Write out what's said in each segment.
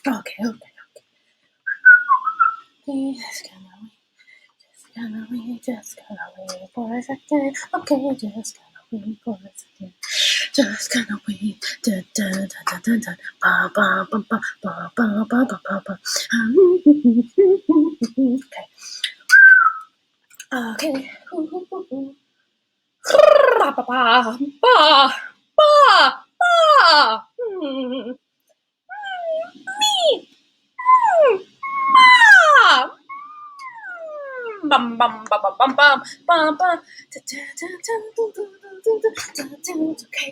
Okay. Just gonna wait for a second. Okay, just gonna wait for a second. Just gonna wait. Da da da da da da. Ba ba ba ba ba ba ba ba ba ba. Okay. Okay. Ba ba ba ba ba. Me. Ah. Bum bum bum bum bum bum bum bum. Okay.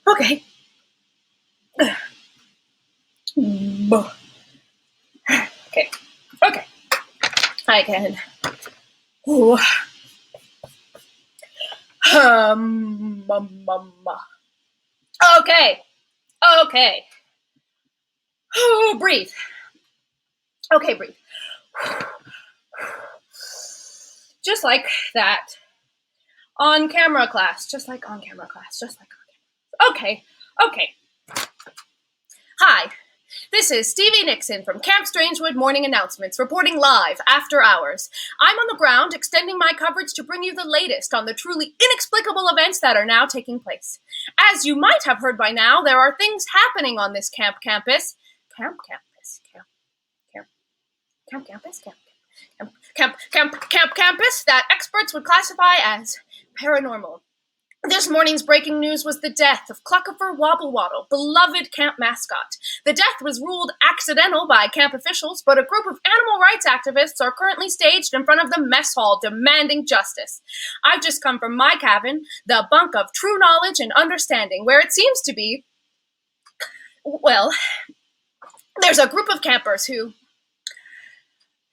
Okay. Okay. I can. Ooh. Okay. Oh, breathe. Okay, breathe. Just like that. On camera class. Just like on camera class. Okay. Hi. This is Stevie Nixon from Camp Strangewood Morning Announcements, reporting live after hours. I'm on the ground, extending my coverage to bring you the latest on the truly inexplicable events that are now taking place. As you might have heard by now, there are things happening on this campus that experts would classify as paranormal. This morning's breaking news was the death of Cluckifer Wobble Waddle, beloved camp mascot. The death was ruled accidental by camp officials, but a group of animal rights activists are currently staged in front of the mess hall demanding justice. I've just come from my cabin, the bunk of true knowledge and understanding, where it seems to be, well, there's a group of campers who,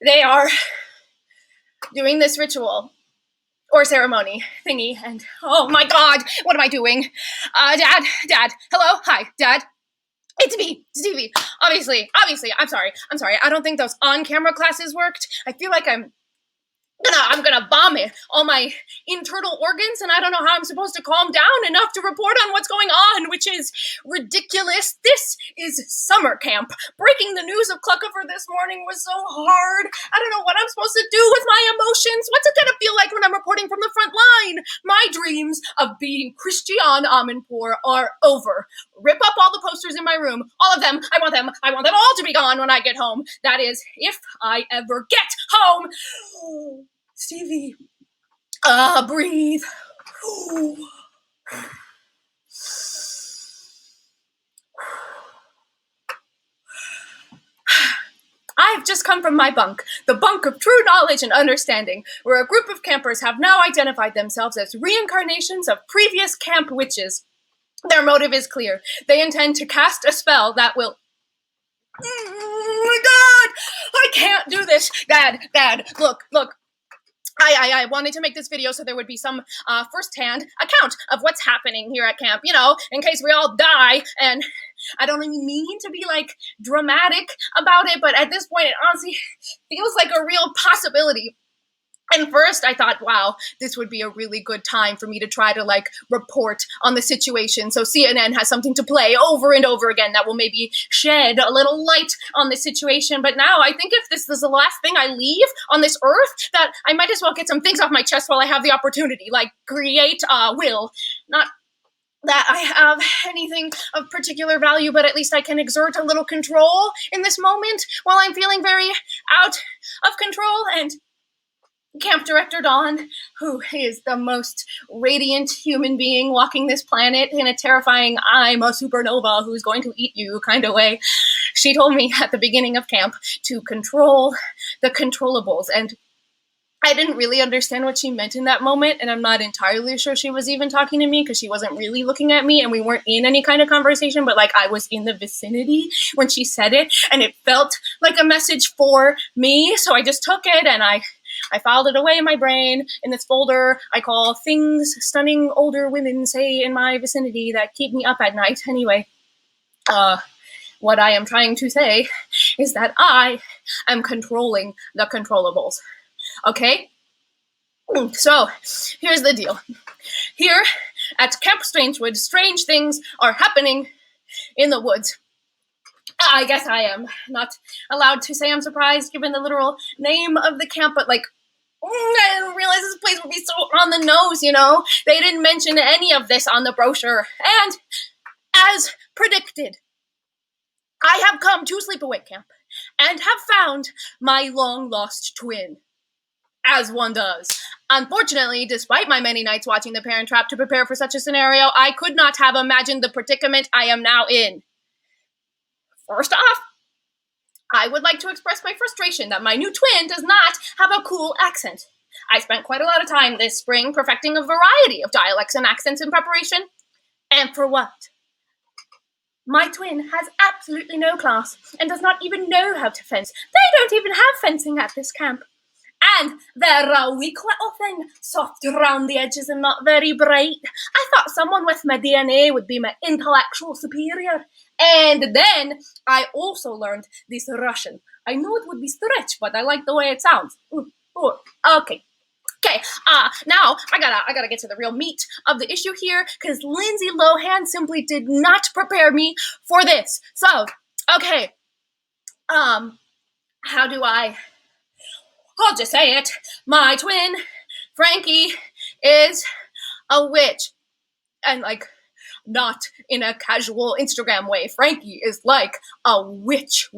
they are doing this ritual or ceremony thingy, and oh my god, what am I doing? Dad, hello, hi, Dad. It's me, Stevie. Obviously, I'm sorry. I don't think those on-camera classes worked. I feel like I'm gonna vomit all my internal organs, and I don't know how I'm supposed to calm down enough to report on what's going on, which is ridiculous. This is summer camp. Breaking the news of Cluckifer this morning was so hard. I don't know what I'm supposed to do with my emotions. What's it gonna feel like when I'm reporting from the front line? My dreams of being Christiane Amanpour are over. Rip up all the posters in my room. All of them. I want them all to be gone when I get home. That is, if I ever get home. Stevie, breathe. I've just come from my bunk, the bunk of true knowledge and understanding, where a group of campers have now identified themselves as reincarnations of previous camp witches. Their motive is clear. They intend to cast a spell that will... Oh my god! I can't do this! Dad, look. I wanted to make this video so there would be some first-hand account of what's happening here at camp, in case we all die, and I don't even mean to be, dramatic about it, but at this point, it honestly feels like a real possibility. And first, I thought, wow, this would be a really good time for me to try to, report on the situation so CNN has something to play over and over again that will maybe shed a little light on the situation. But now I think if this is the last thing I leave on this earth, that I might as well get some things off my chest while I have the opportunity, like create will. Not that I have anything of particular value, but at least I can exert a little control in this moment while I'm feeling very out of control. And Camp Director Dawn, who is the most radiant human being walking this planet in a terrifying I'm a supernova who's going to eat you kind of way, she told me at the beginning of camp to control the controllables, and I didn't really understand what she meant in that moment, and I'm not entirely sure she was even talking to me because she wasn't really looking at me and we weren't in any kind of conversation, but I was in the vicinity when she said it, and it felt like a message for me, so I just took it and I I filed it away in my brain in this folder I call things stunning older women say in my vicinity that keep me up at night. Anyway, what I am trying to say is that I am controlling the controllables. Okay? So, here's the deal. Here at Camp Strangewood, strange things are happening in the woods. I guess I am not allowed to say I'm surprised given the literal name of the camp, but like, I didn't realize this place would be so on the nose, you know? They didn't mention any of this on the brochure. And as predicted, I have come to Sleepaway Camp and have found my long-lost twin, as one does. Unfortunately, despite my many nights watching The Parent Trap to prepare for such a scenario, I could not have imagined the predicament I am now in. First off, I would like to express my frustration that my new twin does not have a cool accent. I spent quite a lot of time this spring perfecting a variety of dialects and accents in preparation. And for what? My twin has absolutely no class and does not even know how to fence. They don't even have fencing at this camp. And they're a weak little thing, soft around the edges and not very bright. I thought someone with my DNA would be my intellectual superior. And then I also learned this Russian. I knew it would be stretch, but I like the way it sounds. Okay. Now I gotta get to the real meat of the issue here, because Lindsay Lohan simply did not prepare me for this. So, okay, how do I'll just say it. My twin, Frankie, is a witch. And like, not in a casual Instagram way. Frankie is like a witch.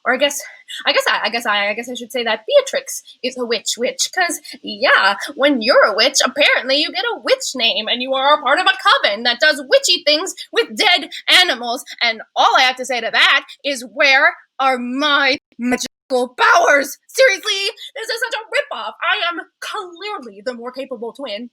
Or I guess I should say that Beatrix is a witch. Cause yeah, when you're a witch, apparently you get a witch name and you are a part of a coven that does witchy things with dead animals. And all I have to say to that is, where are my magical powers? Seriously, this is such a ripoff. I am clearly the more capable twin.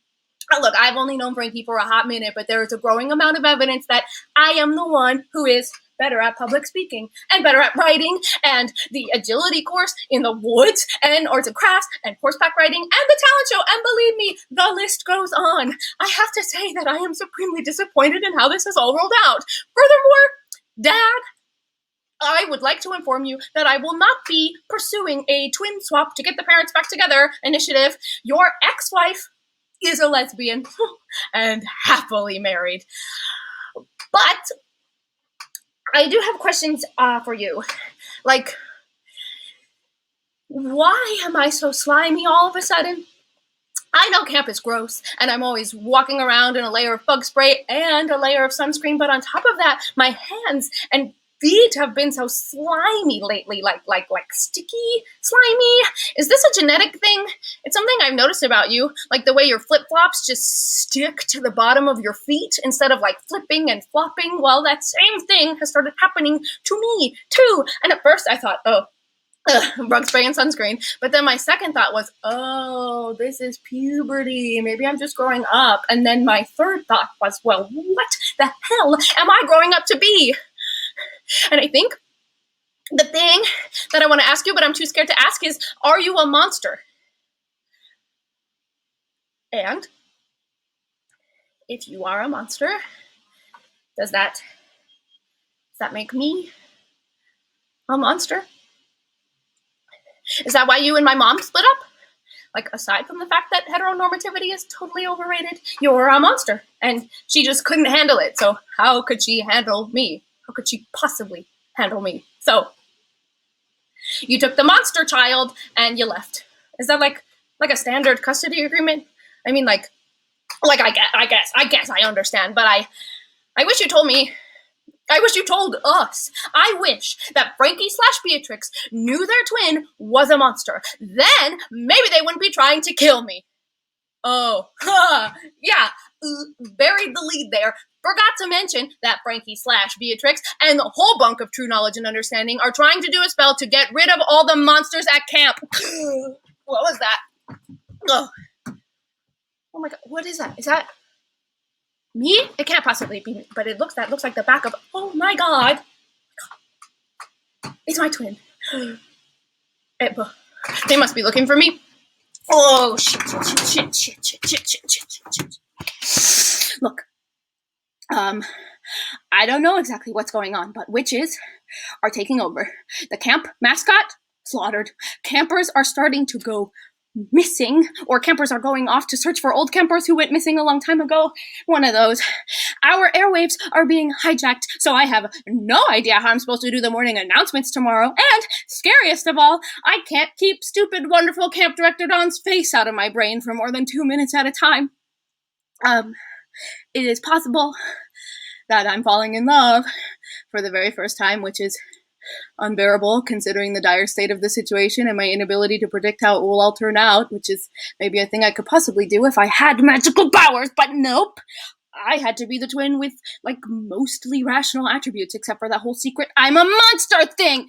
Look, I've only known Frankie for a hot minute, but there is a growing amount of evidence that I am the one who is better at public speaking and better at writing and the agility course in the woods and arts and crafts and horseback riding and the talent show. And believe me, the list goes on. I have to say that I am supremely disappointed in how this has all rolled out. Furthermore, Dad, I would like to inform you that I will not be pursuing a twin swap to get the parents back together initiative. Your ex-wife is a lesbian and happily married. But I do have questions for you. Like, why am I so slimy all of a sudden? I know camp is gross, and I'm always walking around in a layer of bug spray and a layer of sunscreen, but on top of that, my hands and feet have been so slimy lately, like sticky slimy. Is this a genetic thing? It's something I've noticed about you, like the way your flip-flops just stick to the bottom of your feet instead of like flipping and flopping. Well, that same thing has started happening to me too. And at first I thought, bug spray and sunscreen. But then my second thought was, this is puberty. Maybe I'm just growing up. And then my third thought was, well, what the hell am I growing up to be? And I think the thing that I want to ask you, but I'm too scared to ask, is, are you a monster? And if you are a monster, does that make me a monster? Is that why you and my mom split up? Like, aside from the fact that heteronormativity is totally overrated, you're a monster, and she just couldn't handle it. So how could she handle me? How could she possibly handle me? So you took the monster child and you left. Is that like a standard custody agreement? I mean, like I guess I understand, but I wish you told me. I wish you told us. I wish that Frankie/Beatrix knew their twin was a monster. Then maybe they wouldn't be trying to kill me. Oh, yeah, buried the lead there. Forgot to mention that Frankie/Beatrix and the whole bunk of True Knowledge and Understanding are trying to do a spell to get rid of all the monsters at camp. What was that? Oh my god, what is that? Is that me? It can't possibly be me, but that looks like the back of, oh my god. It's my twin. They must be looking for me. Oh, shit. Look, I don't know exactly what's going on, but witches are taking over. The camp mascot slaughtered. Campers are starting to go missing, or campers are going off to search for old campers who went missing a long time ago. One of those. Our airwaves are being hijacked, so I have no idea how I'm supposed to do the morning announcements tomorrow. And, scariest of all, I can't keep stupid, wonderful Camp Director Don's face out of my brain for more than 2 minutes at a time. It is possible that I'm falling in love for the very first time, which is unbearable considering the dire state of the situation and my inability to predict how it will all turn out, which is maybe a thing I could possibly do if I had magical powers, but nope. I had to be the twin with, like, mostly rational attributes, except for that whole secret I'm a monster thing!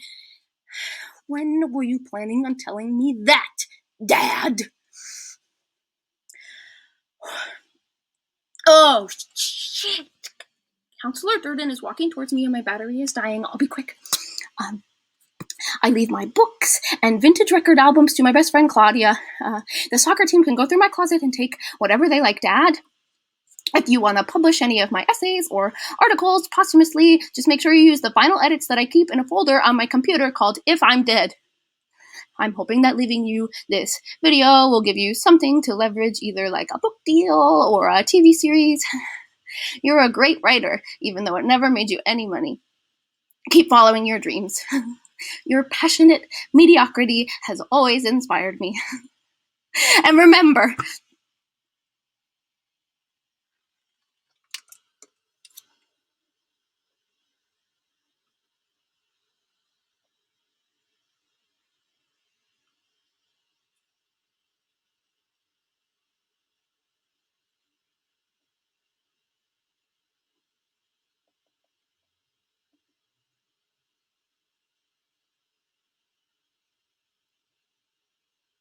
When were you planning on telling me that, Dad? Oh, shit. Counselor Durden is walking towards me and my battery is dying. I'll be quick. I leave my books and vintage record albums to my best friend Claudia. The soccer team can go through my closet and take whatever they like, Dad. If you want to publish any of my essays or articles posthumously, just make sure you use the final edits that I keep in a folder on my computer called If I'm Dead. I'm hoping that leaving you this video will give you something to leverage, either like a book deal or a TV series. You're a great writer, even though it never made you any money. Keep following your dreams. Your passionate mediocrity has always inspired me. And remember,